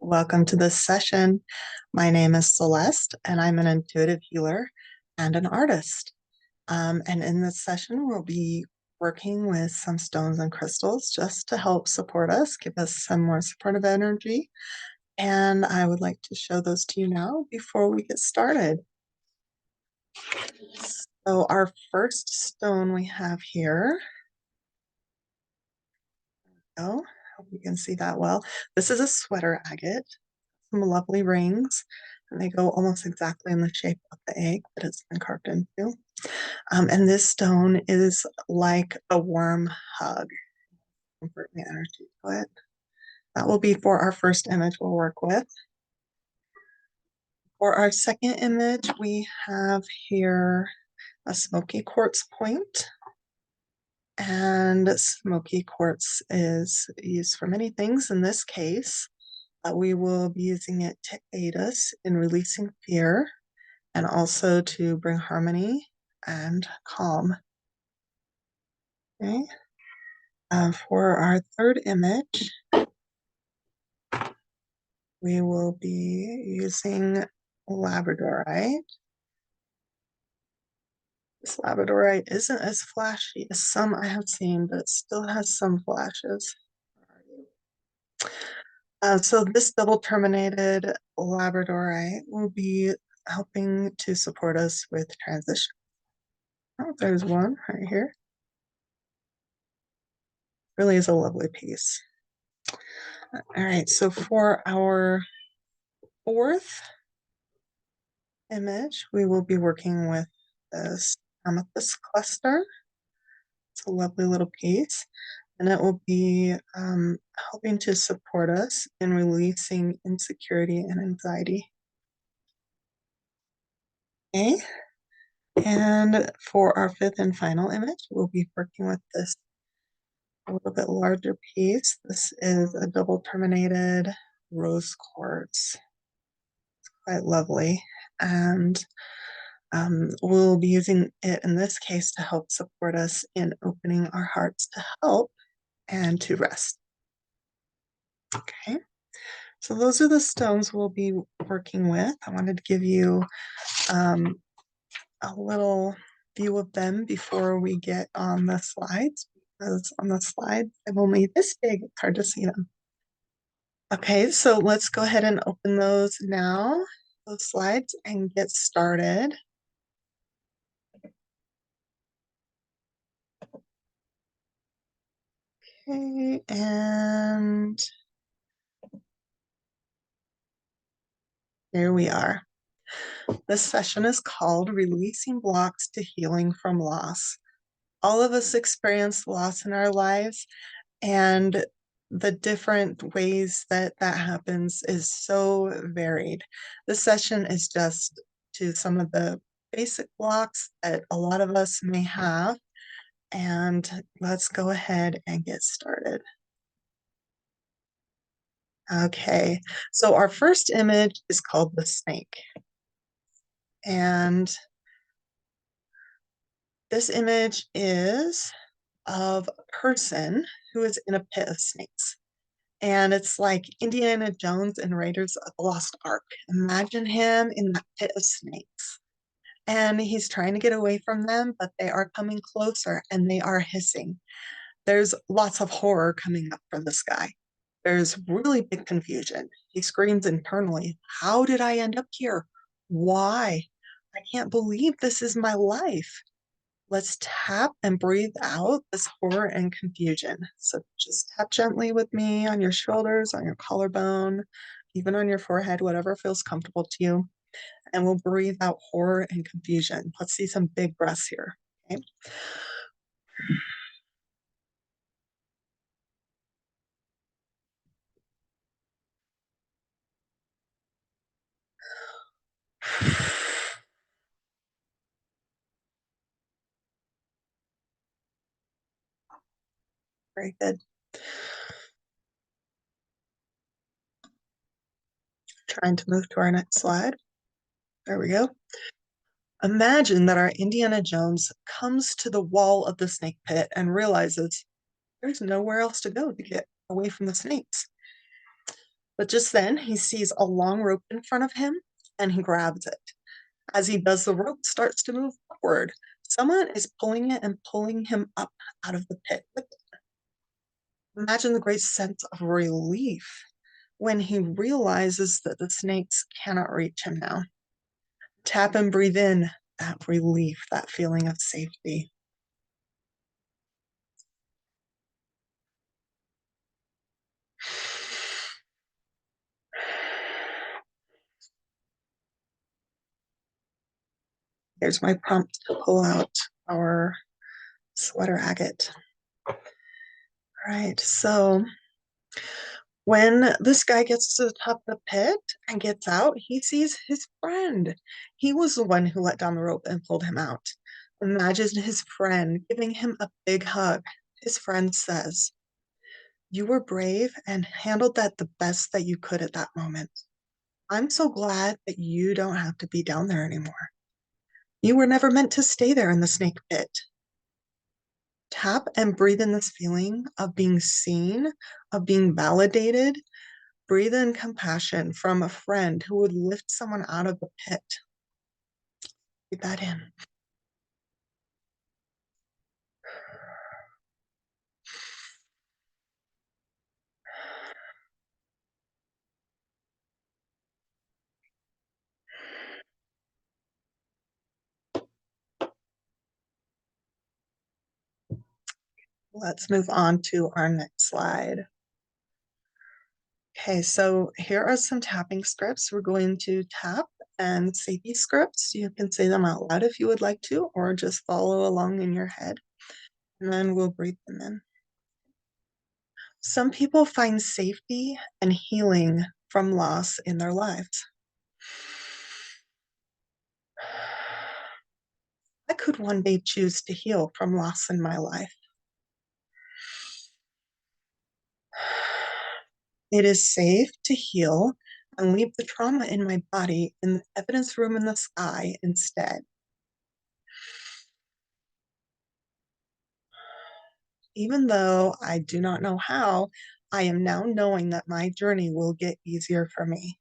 Welcome to this session. My name is Celeste, and I'm an intuitive healer and an artist. And in this session, we'll be working with some stones and crystals just to help support us, give us some more supportive energy. And I would like to show those to you now before we get started. So our first stone we have here, oh, hope you can see that well. This is a sweater agate, some lovely rings, and they go almost exactly in the shape of the egg that it's been carved into. And this stone is like a warm hug. Comfort the energy to it. That will be for our first image we'll work with. For our second image, we have here a smoky quartz point. And smoky quartz is used for many things. In this case, we will be using it to aid us in releasing fear and also to bring harmony and calm. Okay. For our third image, we will be using labradorite. This labradorite isn't as flashy as some I have seen, but it still has some flashes. So this double terminated labradorite will be helping to support us with transition. Oh, there's one right here. Really is a lovely piece. All right, so for our fourth image, we will be working with this amethyst cluster. It's a lovely little piece, and it will be helping to support us in releasing insecurity and anxiety. Okay, and for our fifth and final image, we'll be working with this a little bit larger piece. This is a double terminated rose quartz. It's quite lovely, and we'll be using it in this case to help support us in opening our hearts to help and to rest. Okay, so those are the stones we'll be working with. I wanted to give you a little view of them before we get on the slides, because on the slides I'm only this big, it's hard to see them. Okay, so let's go ahead and open those now, those slides, and get started. Okay, and here we are. This session is called Releasing Blocks to Healing from Loss. All of us experience loss in our lives, and the different ways that that happens is so varied. This session is just to some of the basic blocks that a lot of us may have, and let's go ahead and get started. Okay, so our first image is called the snake. And this image is of a person who is in a pit of snakes. And it's like Indiana Jones and Raiders of the Lost Ark. Imagine him in that pit of snakes. And he's trying to get away from them, but they are coming closer and they are hissing. There's lots of horror coming up for this guy. There's really big confusion. He screams internally, "How did I end up here? Why? I can't believe this is my life." Let's tap and breathe out this horror and confusion. So just tap gently with me on your shoulders, on your collarbone, even on your forehead, whatever feels comfortable to you. And we'll breathe out horror and confusion. Let's see some big breaths here. Okay. Very good. Trying to move to our next slide. There we go. Imagine that our Indiana Jones comes to the wall of the snake pit and realizes there's nowhere else to go to get away from the snakes. But just then, he sees a long rope in front of him and he grabs it. As he does, the rope starts to move upward. Someone is pulling it and pulling him up out of the pit. Imagine the great sense of relief when he realizes that the snakes cannot reach him now. Tap and breathe in that relief, that feeling of safety. Here's my prompt to pull out our sweater agate. All right, so when this guy gets to the top of the pit and gets out, he sees his friend. He was the one who let down the rope and pulled him out. Imagine his friend giving him a big hug. His friend says, "You were brave and handled that the best that you could at that moment. I'm so glad that you don't have to be down there anymore. You were never meant to stay there in the snake pit." Tap and breathe in this feeling of being seen, of being validated. Breathe in compassion from a friend who would lift someone out of the pit. Breathe that in. Let's move on to our next slide. Okay, so here are some tapping scripts. We're going to tap and say these scripts. You can say them out loud if you would like to, or just follow along in your head, and then we'll breathe them in. Some people find safety and healing from loss in their lives. I could one day choose to heal from loss in my life. It is safe to heal and leave the trauma in my body in the evidence room in the sky instead. Even though I do not know how, I am now knowing that my journey will get easier for me.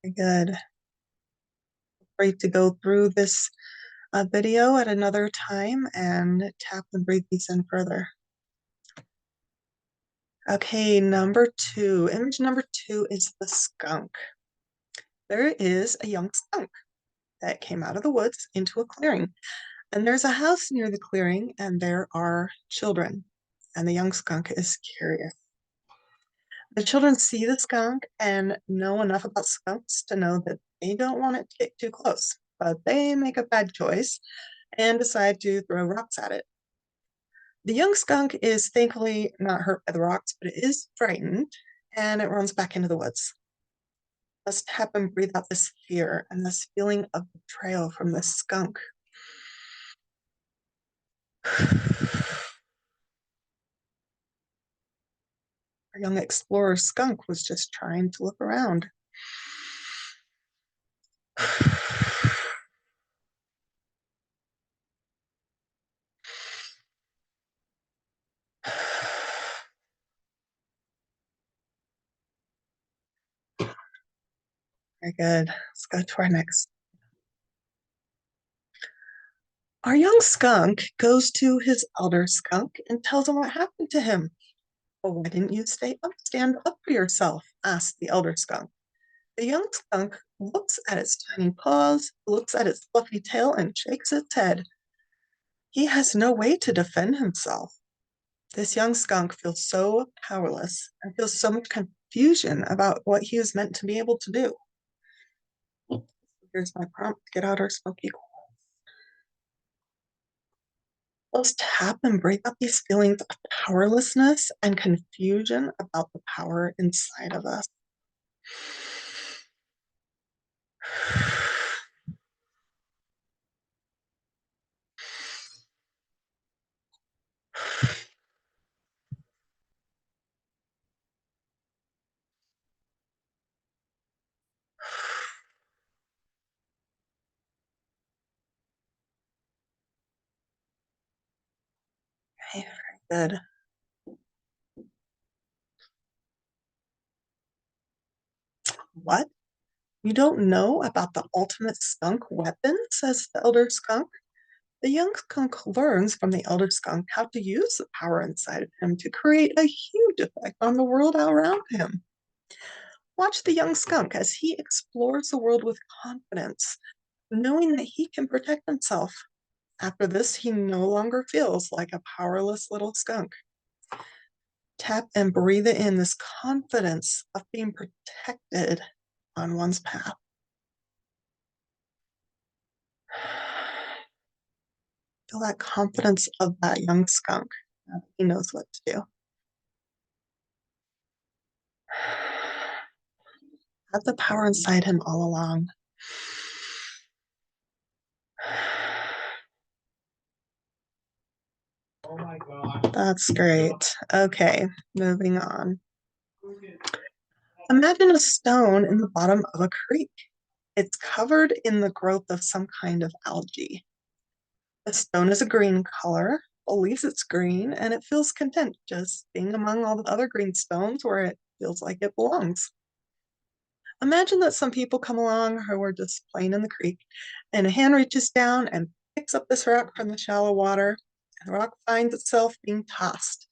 Very good. Great to go through this video at another time and tap and breathe these in further. Okay, number two. Image number two is the skunk. There is a young skunk that came out of the woods into a clearing. And there's a house near the clearing, and there are children. And the young skunk is curious. The children see the skunk and know enough about skunks to know that they don't want it to get too close. But they make a bad choice and decide to throw rocks at it. The young skunk is thankfully not hurt by the rocks, but it is frightened and it runs back into the woods. Let's tap and breathe out this fear and this feeling of betrayal from the skunk. Our young explorer skunk was just trying to look around. Very good. Let's go to our next. Our young skunk goes to his elder skunk and tells him what happened to him. "Well, why didn't you stand up for yourself?" asked the elder skunk. The young skunk looks at its tiny paws, looks at its fluffy tail, and shakes its head. He has no way to defend himself. This young skunk feels so powerless and feels so much confusion about what he was meant to be able to do. Here's my prompt. Get out our smoky coal. Let's tap and break up these feelings of powerlessness and confusion about the power inside of us. Good. What? You don't know about the ultimate skunk weapon, says the elder skunk. The young skunk learns from the elder skunk how to use the power inside of him to create a huge effect on the world around him. Watch the young skunk as he explores the world with confidence, knowing that he can protect himself. After this, he no longer feels like a powerless little skunk. Tap and breathe in this confidence of being protected on one's path. Feel that confidence of that young skunk. He knows what to do. Had the power inside him all along. Oh my God. That's great. Okay, moving on. Imagine a stone in the bottom of a creek. It's covered in the growth of some kind of algae. The stone is a green color, believes it's green, and it feels content just being among all the other green stones where it feels like it belongs. Imagine that some people come along who are just playing in the creek, and a hand reaches down and picks up this rock from the shallow water, and the rock finds itself being tossed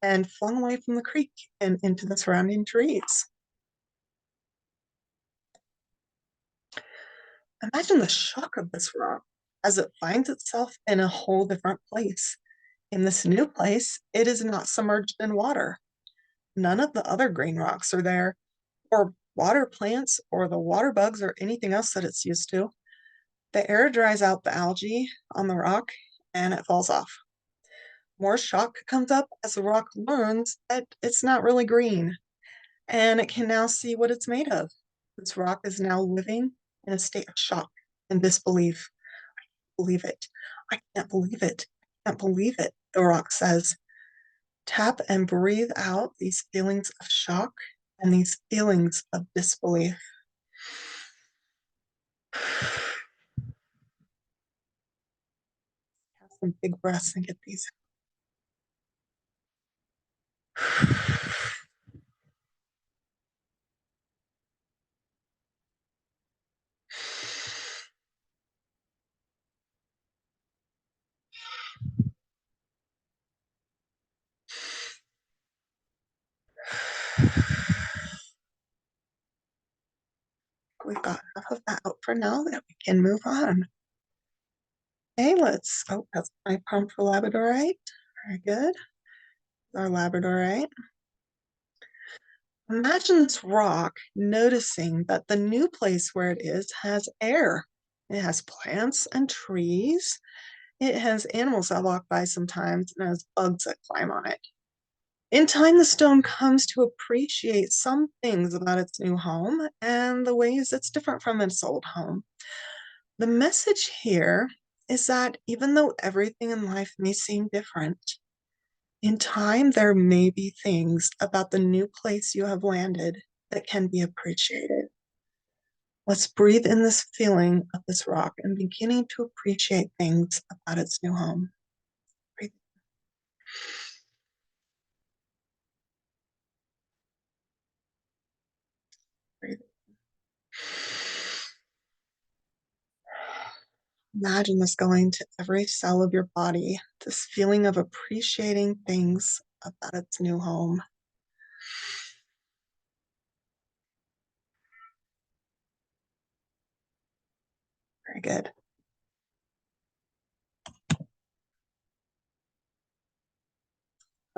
and flung away from the creek and into the surrounding trees. Imagine the shock of this rock as it finds itself in a whole different place. In this new place, it is not submerged in water. None of the other green rocks are there, or water plants, or the water bugs, or anything else that it's used to. The air dries out the algae on the rock and it falls off. More shock comes up as the rock learns that it's not really green and it can now see what it's made of. This rock is now living in a state of shock and disbelief. Believe it. I can't believe it. I can't believe it, the rock says. Tap and breathe out these feelings of shock and these feelings of disbelief. Have some big breaths and get these. We've got enough of that out for now that we can move on. Okay, that's my prompt for Labradorite. Very good. Our Labradorite. Imagine this rock noticing that the new place where it is has air. It has plants and trees. It has animals that walk by sometimes and has bugs that climb on it. In time, the stone comes to appreciate some things about its new home and the ways it's different from its old home. The message here is that even though everything in life may seem different, in time there may be things about the new place you have landed that can be appreciated. Let's breathe in this feeling of this rock and beginning to appreciate things about its new home. Breathe, breathe. Imagine this going to every cell of your body, this feeling of appreciating things about its new home. Very good.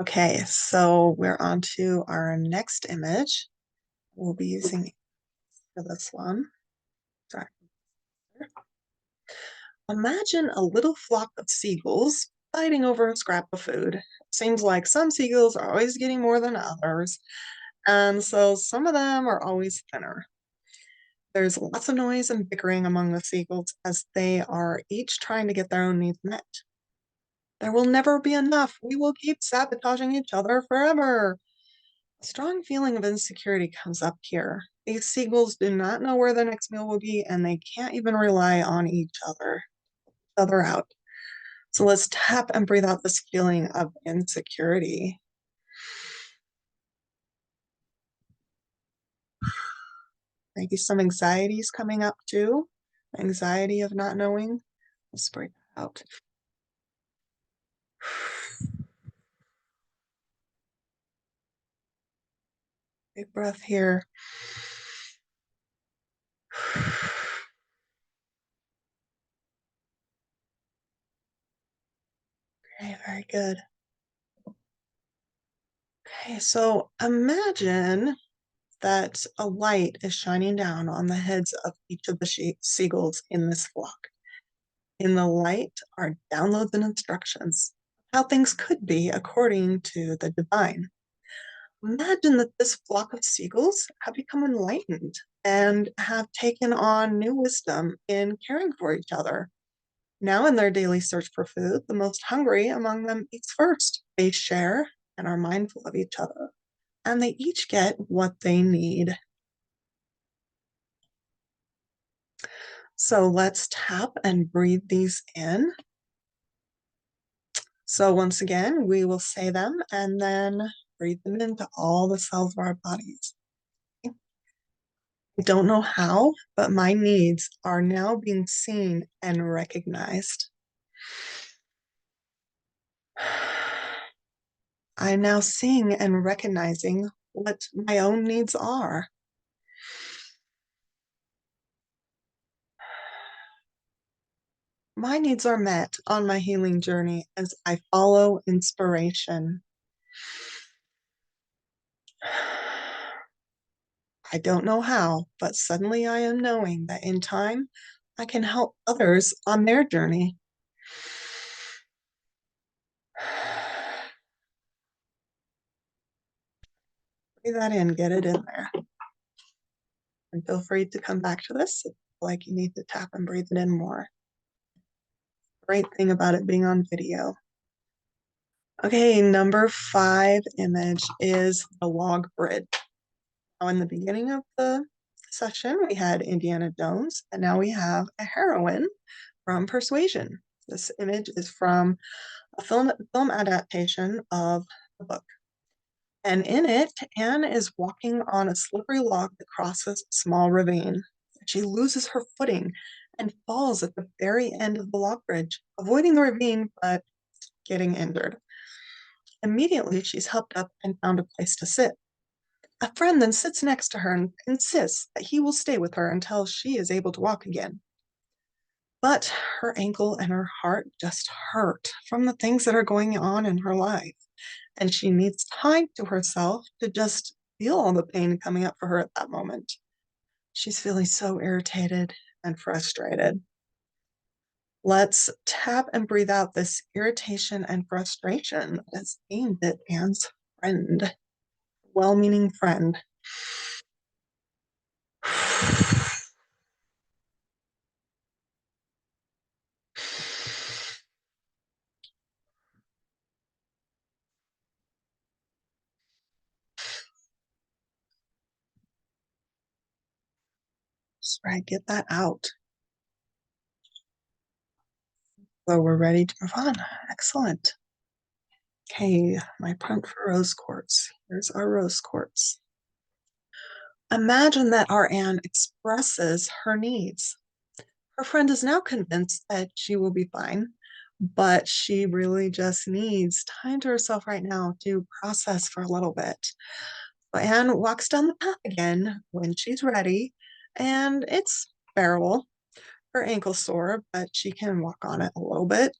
Okay, so we're on to our next image. We'll be using for this one. Sorry. Imagine a little flock of seagulls fighting over a scrap of food. It seems like some seagulls are always getting more than others, and so some of them are always thinner. There's lots of noise and bickering among the seagulls as they are each trying to get their own needs met. There will never be enough. We will keep sabotaging each other forever. A strong feeling of insecurity comes up here. These seagulls do not know where their next meal will be, and they can't even rely on each other out. So let's tap and breathe out this feeling of insecurity. Maybe some anxieties coming up too. Anxiety of not knowing. Let's breathe out. Big breath here. Okay, very good. Okay, so imagine that a light is shining down on the heads of each of the seagulls in this flock. In the light are downloads and instructions, how things could be according to the divine. Imagine that this flock of seagulls have become enlightened and have taken on new wisdom in caring for each other. Now, in their daily search for food, the most hungry among them eats first. They share and are mindful of each other, and they each get what they need. So let's tap and breathe these in. So once again, we will say them and then breathe them into all the cells of our bodies. I don't know how, but my needs are now being seen and recognized. I'm now seeing and recognizing what my own needs are. My needs are met on my healing journey as I follow inspiration. I don't know how, but suddenly I am knowing that in time I can help others on their journey. Breathe that in, get it in there. And feel free to come back to this if you feel like you need to tap and breathe it in more. Great thing about it being on video. Okay, number 5 image is the log bridge. Now, in the beginning of the session, we had Indiana Jones, and now we have a heroine from Persuasion. This image is from a film adaptation of the book. And in it, Anne is walking on a slippery log that crosses a small ravine. She loses her footing and falls at the very end of the log bridge, avoiding the ravine but getting injured. Immediately, she's helped up and found a place to sit. A friend then sits next to her and insists that he will stay with her until she is able to walk again. But her ankle and her heart just hurt from the things that are going on in her life. And she needs time to herself to just feel all the pain coming up for her at that moment. She's feeling so irritated and frustrated. Let's tap and breathe out this irritation and frustration that's aimed at Anne's friend, well-meaning friend. Just right, get that out. So we're ready to move on. Excellent. Okay, my prompt for rose quartz. Here's our rose quartz. Imagine that our Anne expresses her needs. Her friend is now convinced that she will be fine, but she really just needs time to herself right now to process for a little bit. So Anne walks down the path again when she's ready, and it's bearable. Her ankle's sore, but she can walk on it a little bit.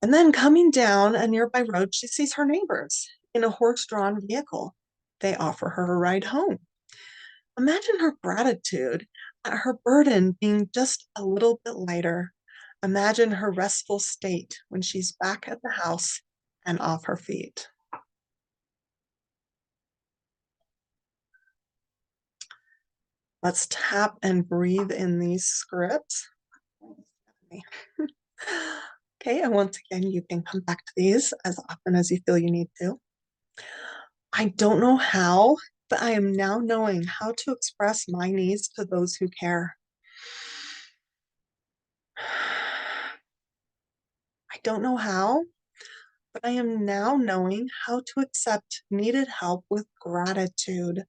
And then coming down a nearby road, she sees her neighbors in a horse-drawn vehicle. They offer her a ride home. Imagine her gratitude at her burden being just a little bit lighter. Imagine her restful state when she's back at the house and off her feet. Let's tap and breathe in these scripts. Okay, and once again, you can come back to these as often as you feel you need to. I don't know how, but I am now knowing how to express my needs to those who care. I I don't know how, but I am now knowing how to accept needed help with gratitude.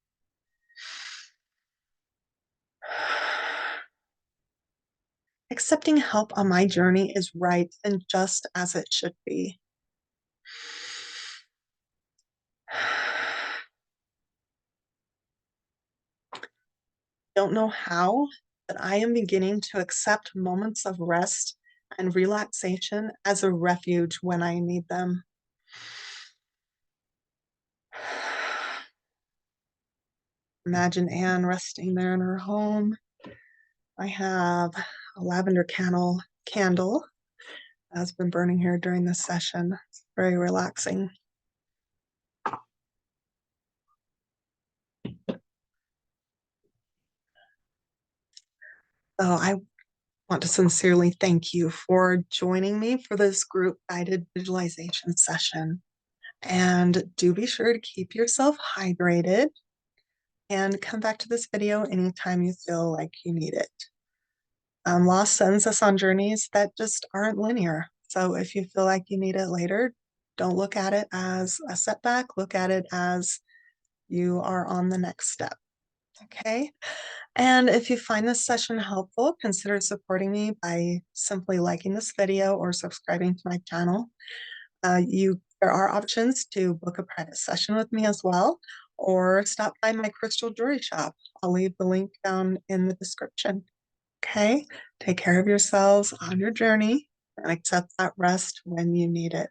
Accepting help on my journey is right and just as it should be. Don't know how, but I am beginning to accept moments of rest and relaxation as a refuge when I need them. Imagine Anne resting there in her home. I have a lavender candle that's been burning here during this session. It's very relaxing. So I want to sincerely thank you for joining me for this group guided visualization session. And do be sure to keep yourself hydrated and come back to this video anytime you feel like you need it. Loss sends us on journeys that just aren't linear. So if you feel like you need it later, don't look at it as a setback. Look at it as you are on the next step. Okay. And if you find this session helpful, consider supporting me by simply liking this video or subscribing to my channel. There are options to book a private session with me as well, or stop by my crystal jewelry shop. I'll leave the link down in the description. Okay, take care of yourselves on your journey and accept that rest when you need it.